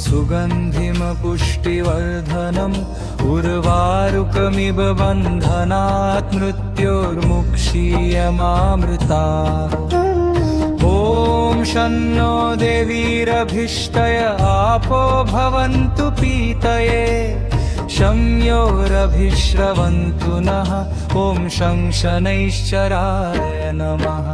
सुगन्धिमपुष्टिवर्धनम् उर्वारुकमिव बन्धनात् मृत्योर्मुक्षीयमामृता ॐ शन्नो देवीरभीष्टय आपो भवन्तु पीतये शम्योरभिश्रवन्तु नः ॐ शं शनैश्चराय नमः।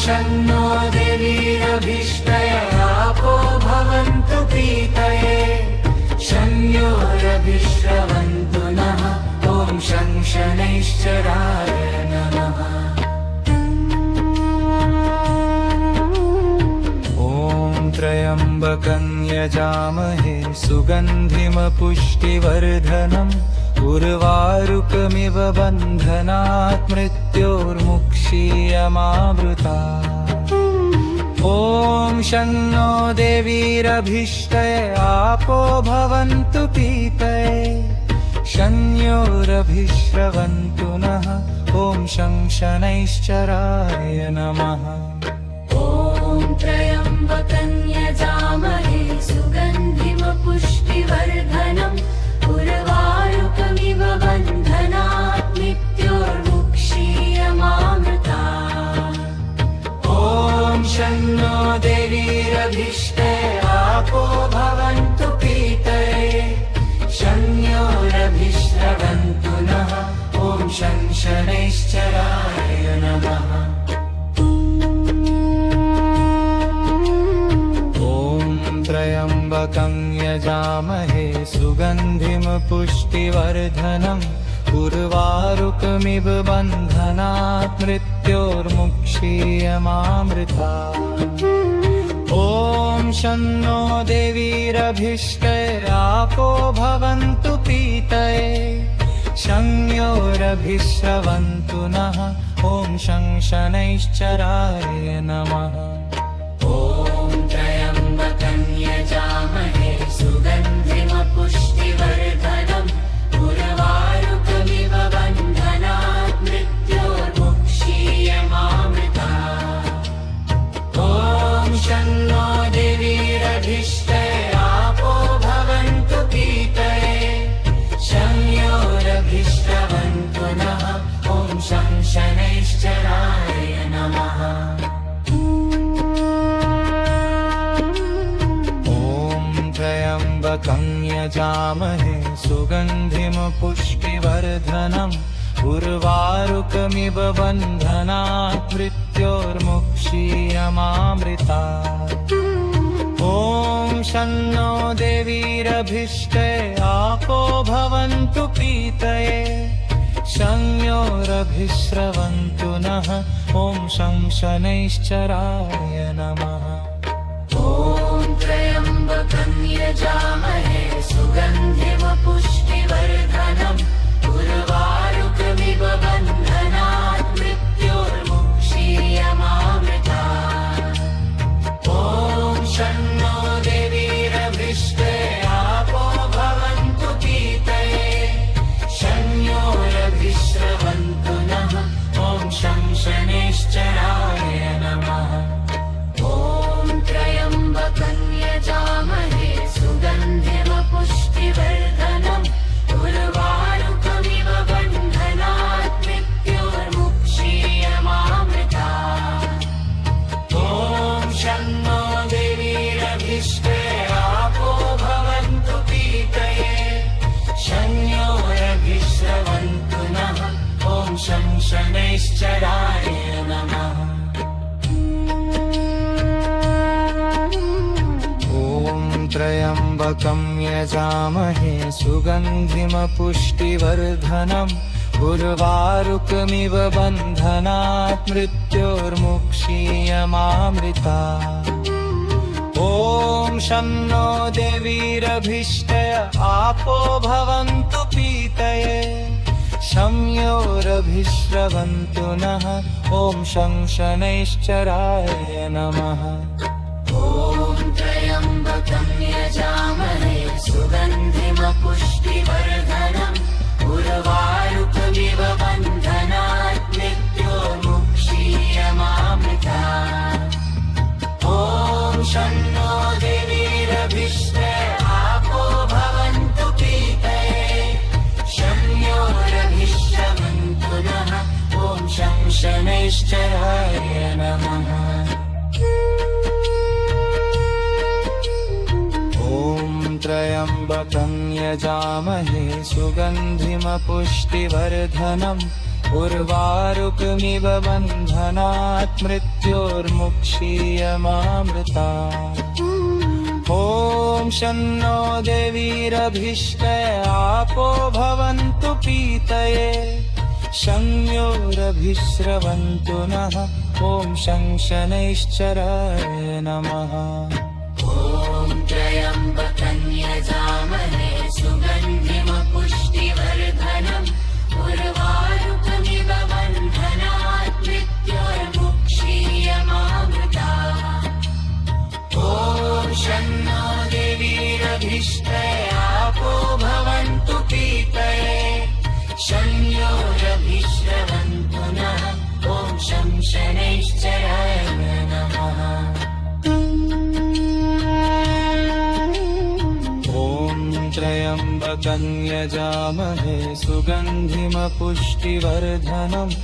शन्नो देवीरभीष्टय आपो भवन्तु पीतये शम्योरभिश्रवन्तु नः ॐ शं शनैश्चराय नमः। ॐ त्र्यम्बकं यजामहे सुगन्धिमपुष्टिवर्धनम् उर्वारुकमिव बन्धनात् मृत्योर्मुक्षीयमामृता ॐ शन्नो देवीरभीष्टय आपो भवन्तु पीतये शन्योरभिश्रवन्तु नः ॐ शं शनैश्चराय नमः। ॐ त्र्यम्बकं यजामहे सुगन्धिमपुष्टिवर्धनम् उर्वारुकमिव बन्धनात् मृत्योर्मुक्षीयमामृता ॐ शन्नो देवीरभीष्टय आपो भवन्तु पीतये शन्योरभिश्रवन्तु नः ॐ शं शनैश्चराय नमः। त्र्यम्बकं यजामहे सुगन्धिमपुष्टिवर्धनम् उर्वारुकमिव बन्धनात् मृत्योर्मुक्षीयमामृता ॐ शन्नो देवीरभीष्टय आपो भवन्तु पीतये शम्योरभिश्रवन्तु नः ॐ शं शनैश्चराय नमः। ॐ त्र्यम्बकं यजामहे सुगन्धिमपुष्टिवर्धनम् उर्वारुकमिव बन्धनात् मृत्योर्मुक्षीयमामृता ॐ शन्नो देवीरभीष्टय आपो भवन्तु पीतये शम्योरभिश्रवन्तु नः ॐ शं शनैश्चराय नमः। त्र्यम्बकं यजामहे सुगन्धिमपुष्टिवर्धनम् उर्वारुकमिव बन्धनात् मृत्योर्मुक्षीयमामृता ॐ शन्नो देवीरभीष्टय आपो भवन्तु पीतये शम्योरभिश्रवन्तु नः ॐ शं शनैश्चराय नमः। ॐ त्र्यम्बकं यजामहे सुगन्धिमपुष्टिवर्धनम् उर्वारुकमिव बन्धनात् मृत्योर्मुक्षीयमामृता ॐ शन्नो देवीरभीष्टय आपो भवन्तु पीतये शम्योरभिश्रवन्तु नः ॐ शं शनैश्चराय नमः। त्र्यम्बकं यजामहे सुगन्धिमपुष्टिवर्धनम् उर्वारुकमिव बन्धनात् मृत्योर्मुक्षीयमामृता ॐ शन्नो देवीरभीष्टय आपो भवन्तु पीतये शम्योरभिश्रवन्तु नः ॐ शं शनैश्चराय नमः। त्र्यम्बकं यजामहे सुगन्धिमपुष्टिवर्धनम् उर्वारुकमिव बन्धनात् मृत्योर्मुक्षीयमामृता ॐ शन्नो देवीरभीष्टय आपो भवन्तु पीतये शम्योरभिश्रवन्तु नः ॐ शं शनैश्चराय नमः। ॐ त्र्यम्बकं यजामहे सुगन्धिमपुष्टिवर्धनम् उर्वारुकमिव बन्धनात् मृत्योर्मुक्षीयमामृतात्। ॐ शन्नो देवीरभिष्टे आपो भवन्तु पीतये शम्योरभिश्रवन्तु नः। ॐ शं शनैश्चराय नमः। त्र्यम्बकं यजामहे सुगन्धिमपुष्टिवर्धनम् उर्वारुकमिव बन्धनात् मृत्योर्मुक्षीयमामृतात्। ॐ शन्नो देवीरभिष्टे आपो भवन्तु पीतये शम्योरभिश्रवन्तु नः। ॐ शं शनैश्चराय नमः। ॐ त्र्यम्बकं यजामहे सुगन्धिमपुष्टिवर्धनम् उर्वारुकमिव बन्धनात् मृत्योर्मुक्षीयमामृतात्। ॐ शन्नो देवीरभिष्टे आपो भवन्तु पीतये शम्योरभिश्रवन्तु नः। ॐ शं शनैश्चराय नमः। त्र्यम्बकं यजामहे सुगन्धिमपुष्टिवर्धनम्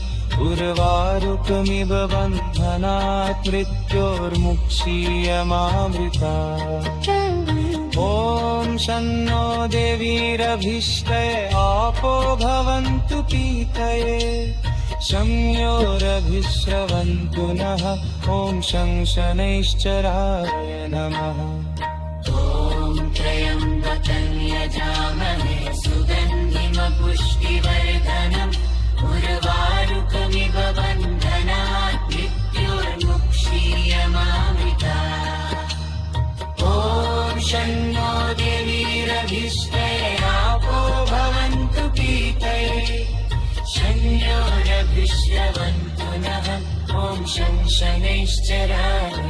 उर्वारुकमिव बन्धनात् मृत्योर्मुक्षीयमामृतात्। ॐ शन्नो देवीरभिष्टे आपो भवन्तु पीतये शम्योरभिश्रवन्तु नः। ॐ शं शनैश्चराय नमः। त्र्यम्बकं यजामहे सुगन्धिमपुष्टिवर्धनम् उर्वारुकमिव बन्धनात् मृत्योर्मुक्षीयमामृतात्। ॐ शन्नो देवीरभिष्टे आपो भवन्तु पीतये शम्योरभिश्रवन्तु नः। ॐ शं शनैश्चराय